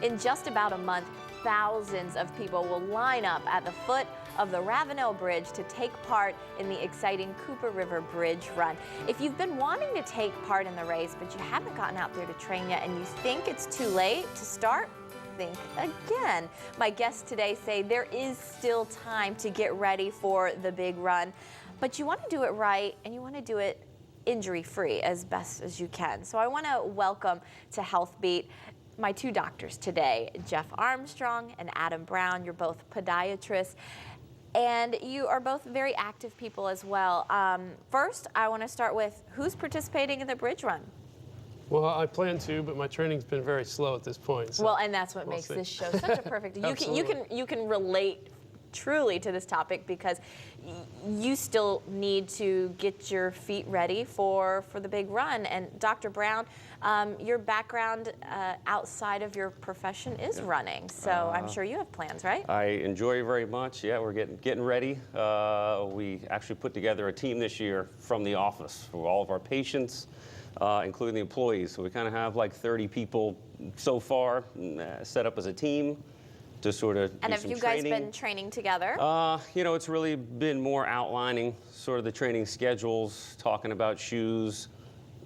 In just about a month, thousands of people will line up at the foot of the Ravenel Bridge to take part in the exciting Cooper River Bridge Run. If you've been wanting to take part in the race, but you haven't gotten out there to train yet and you think it's too late to start, think again. My guests today say there is still time to get ready for the big run, but you want to do it right and you want to do it injury-free as best as you can. So I want to welcome to HealthBeat my two doctors today, Jeff Armstrong and Adam Brown. You're both podiatrists, and you are both very active people as well. First, I want to start with who's participating in the bridge run? Well, I plan to, but my training's been very slow at this point. So well, and that's what makes this show such a perfect. You can relate truly to this topic because you still need to get your feet ready for the big run. And Dr. Brown, your background outside of your profession is running, so I'm sure you have plans, right? I enjoy it very much. Yeah, we're getting ready. We actually put together a team this year from the office for all of our patients, including the employees. So we kind of have like 30 people so far set up as a team to sort of and have you guys been training together? You know, it's really been more outlining sort of the training schedules, talking about shoes,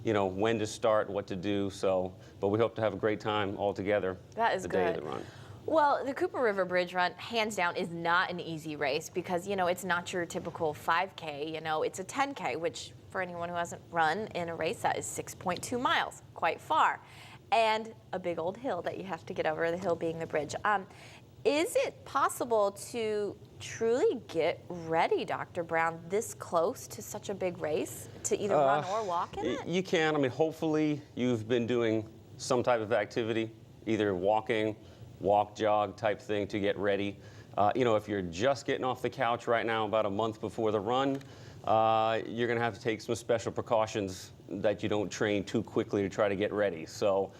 you know, when to start, what to do. So, but we hope to have a great time all together. That is the good. Day of the run. Well, the Cooper River Bridge Run, hands down, is not an easy race because, you know, it's not your typical 5K. You know, it's a 10K, which for anyone who hasn't run in a race, that is 6.2 miles, quite far, and a big old hill that you have to get over, the hill being the bridge. Is it possible to truly get ready, Dr. Brown, this close to such a big race, to either run or walk in it? You can. I mean, hopefully you've been doing some type of activity, either walking, walk, jog type thing to get ready. You know, if you're just getting off the couch right now about a month before the run, you're going to have to take some special precautions that you don't train too quickly to try to get ready. So.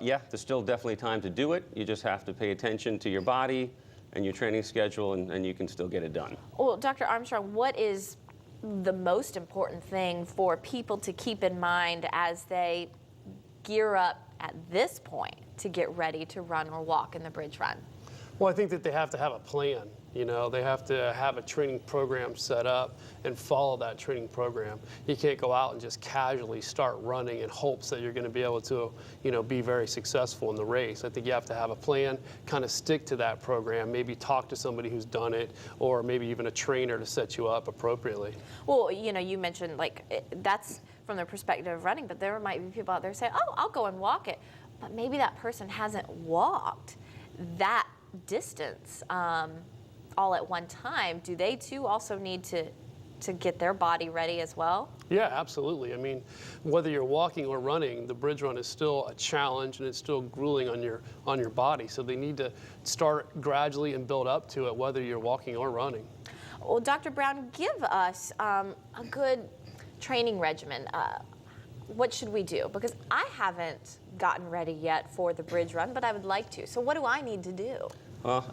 Yeah, there's still definitely time to do it. You just have to pay attention to your body and your training schedule, and you can still get it done. Well, Dr. Armstrong, what is the most important thing for people to keep in mind as they gear up at this point to get ready to run or walk in the bridge run? Well, I think that they have to have a plan. You know, they have to have a training program set up and follow that training program. You can't go out and just casually start running in hopes that you're going to be able to, you know, be very successful in the race. I think you have to have a plan, kind of stick to that program, maybe talk to somebody who's done it, or maybe even a trainer to set you up appropriately. Well, you know, you mentioned like that's from the perspective of running, but there might be people out there saying, oh, I'll go and walk it. But maybe that person hasn't walked that distance all at one time. Do they too also need to get their body ready as well? Yeah, absolutely. I mean, whether you're walking or running, the bridge run is still a challenge and it's still grueling on your body. So they need to start gradually and build up to it, whether you're walking or running. Well, Dr. Brown, give us a good training regimen. What should we do? Because I haven't gotten ready yet for the bridge run, but I would like to. So what do I need to do?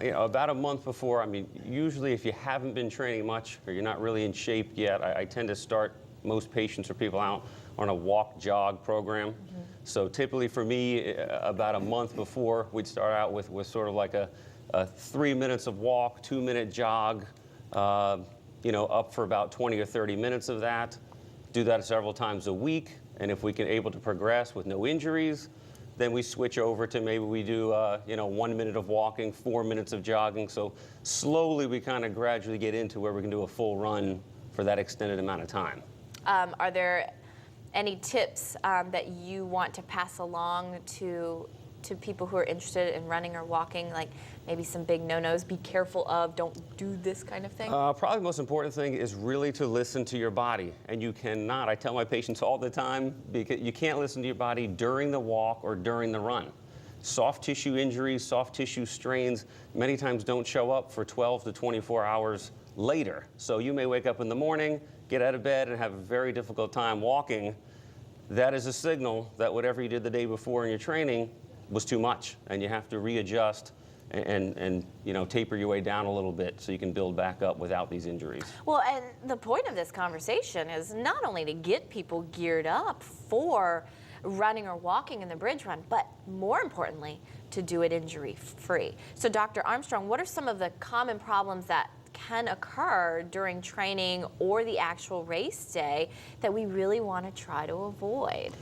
You know, about a month before, I mean, usually if you haven't been training much or you're not really in shape yet, I tend to start most patients or people out on a walk-jog program. Mm-hmm. So typically for me, about a month before, we'd start out with sort of like a 3 minutes of walk, 2-minute jog, you know, up for about 20 or 30 minutes of that. Do that several times a week, and if we can able to progress with no injuries, then we switch over to maybe we do, you know, 1 minute of walking, 4 minutes of jogging. So slowly we kind of gradually get into where we can do a full run for that extended amount of time. Are there any tips that you want to pass along to people who are interested in running or walking, like maybe some big no-nos, be careful of, don't do this kind of thing? Probably the most important thing is really to listen to your body. And you cannot, I tell my patients all the time, because you can't listen to your body during the walk or during the run. Soft tissue injuries, soft tissue strains, many times don't show up for 12 to 24 hours later. So you may wake up in the morning, get out of bed, and have a very difficult time walking. That is a signal that whatever you did the day before in your training was too much, and you have to readjust and you know, taper your way down a little bit so you can build back up without these injuries. Well, and the point of this conversation is not only to get people geared up for running or walking in the bridge run, but more importantly, to do it injury-free. So Dr. Armstrong, what are some of the common problems that can occur during training or the actual race day that we really want to try to avoid?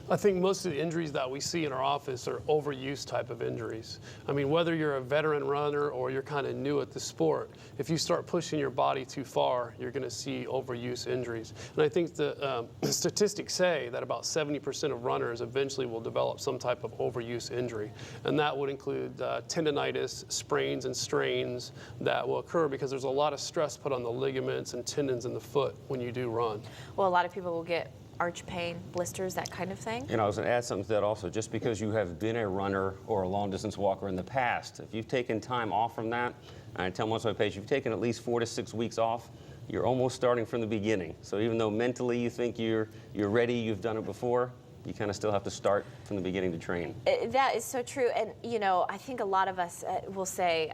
I think most of the injuries that we see in our office are overuse type of injuries. I mean, whether you're a veteran runner or you're kind of new at the sport, if you start pushing your body too far, you're going to see overuse injuries. And I think the statistics say that about 70% of runners eventually will develop some type of overuse injury. And that would include tendonitis, sprains, and strains that will occur because there's a lot of stress put on the ligaments and tendons in the foot when you do run. Well, a lot of people will get arch pain, blisters, that kind of thing? And I was going to add something to that also. Just because you have been a runner or a long-distance walker in the past, if you've taken time off from that, and I tell most of my patients, if you've taken at least 4 to 6 weeks off, you're almost starting from the beginning. So even though mentally you think you're ready, you've done it before, you kind of still have to start from the beginning to train. That is so true. And, you know, I think a lot of us will say,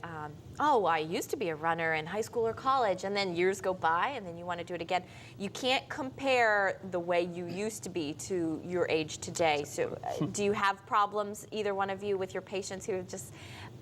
oh, I used to be a runner in high school or college, and then years go by, and then you want to do it again. You can't compare the way you used to be to your age today. So do you have problems, either one of you, with your patients who just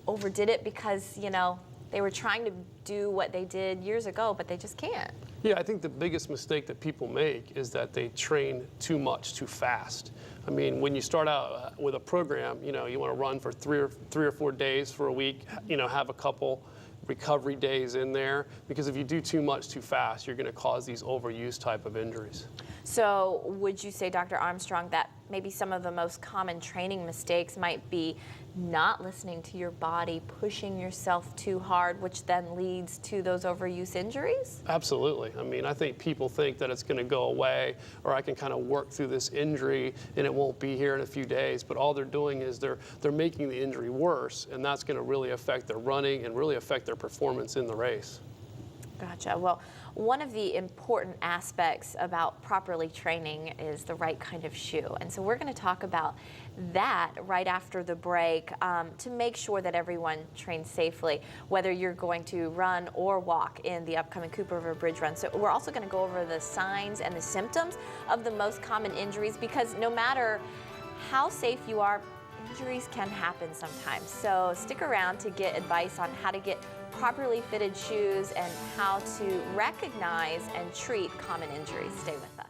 overdid it because, you know, they were trying to do what they did years ago, but they just can't? Yeah, I think the biggest mistake that people make is that they train too much, too fast. I mean, when you start out with a program, you know, you want to run for three or 4 days for a week, you know, have a couple recovery days in there, because if you do too much too fast, you're going to cause these overuse type of injuries. So would you say, Dr. Armstrong, that maybe some of the most common training mistakes might be not listening to your body, pushing yourself too hard, which then leads to those overuse injuries? Absolutely. I mean, I think people think that it's going to go away, or I can kind of work through this injury and it won't be here in a few days, but all they're doing is they're making the injury worse, and that's going to really affect their running and really affect their performance in the race. Gotcha. Well, one of the important aspects about properly training is the right kind of shoe. And so we're going to talk about that right after the break to make sure that everyone trains safely, whether you're going to run or walk in the upcoming Cooper River Bridge Run. So we're also going to go over the signs and the symptoms of the most common injuries, because no matter how safe you are, injuries can happen sometimes. So stick around to get advice on how to get properly fitted shoes and how to recognize and treat common injuries. Stay with us.